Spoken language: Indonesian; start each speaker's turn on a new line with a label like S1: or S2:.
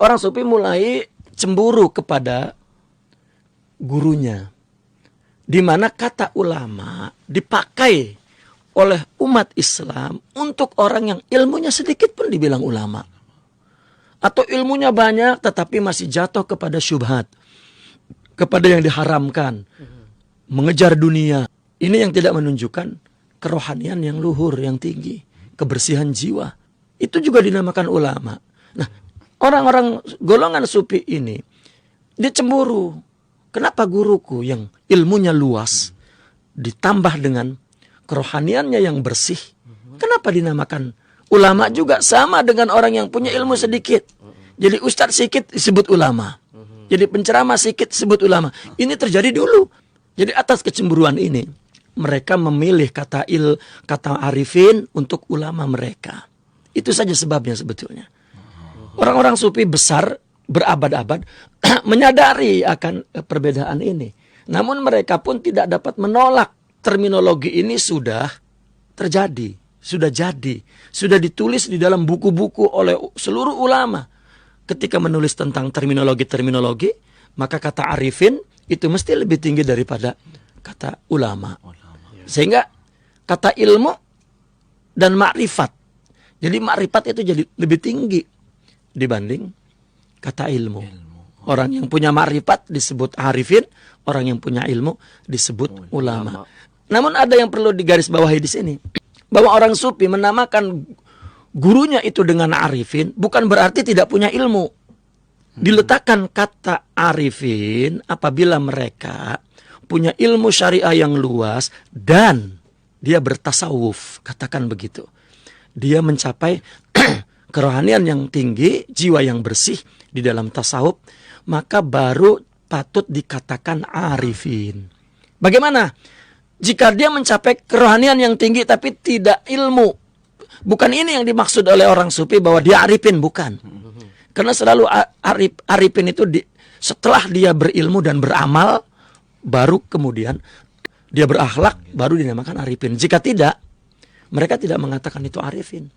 S1: orang sufi mulai cemburu kepada gurunya. Di mana kata ulama dipakai oleh umat Islam untuk orang yang ilmunya sedikit pun dibilang ulama. Atau ilmunya banyak tetapi masih jatuh kepada syubhat. Kepada yang diharamkan. Mengejar dunia. Ini yang tidak menunjukkan kerohanian yang luhur, yang tinggi. Kebersihan jiwa. Itu juga dinamakan ulama. Nah, orang-orang golongan sufi ini, dia cemburu. Kenapa guruku yang ilmunya luas, ditambah dengan kerohaniannya yang bersih, kenapa dinamakan ulama juga sama dengan orang yang punya ilmu sedikit? Jadi ustadz sedikit disebut ulama. Jadi penceramah sedikit disebut ulama. Ini terjadi dulu. Jadi atas kecemburuan ini, mereka memilih kata arifin untuk ulama mereka. Itu saja sebabnya sebetulnya. Orang-orang sufi besar berabad-abad menyadari akan perbedaan ini. Namun mereka pun tidak dapat menolak terminologi ini sudah terjadi, sudah jadi, sudah ditulis di dalam buku-buku oleh seluruh ulama. Ketika menulis tentang terminologi-terminologi, maka kata arifin itu mesti lebih tinggi daripada kata ulama. Sehingga kata ilmu dan makrifat. Jadi makrifat itu jadi lebih tinggi dibanding kata ilmu. Orang yang punya makrifat disebut arifin, orang yang punya ilmu disebut ulama. Namun ada yang perlu digarisbawahi di sini, bahwa orang sufi menamakan gurunya itu dengan arifin bukan berarti tidak punya ilmu. Diletakkan kata arifin apabila mereka punya ilmu syariah yang luas dan dia bertasawuf, katakan begitu. Dia mencapai kerohanian yang tinggi, jiwa yang bersih di dalam tasawuf, maka baru patut dikatakan arifin. Bagaimana? Jika dia mencapai kerohanian yang tinggi tapi tidak ilmu. Bukan ini yang dimaksud oleh orang sufi bahwa dia arifin, bukan. Karena selalu arifin itu setelah dia berilmu dan beramal, baru kemudian dia berakhlak, baru dinamakan arifin. Jika tidak, mereka tidak mengatakan itu arifin.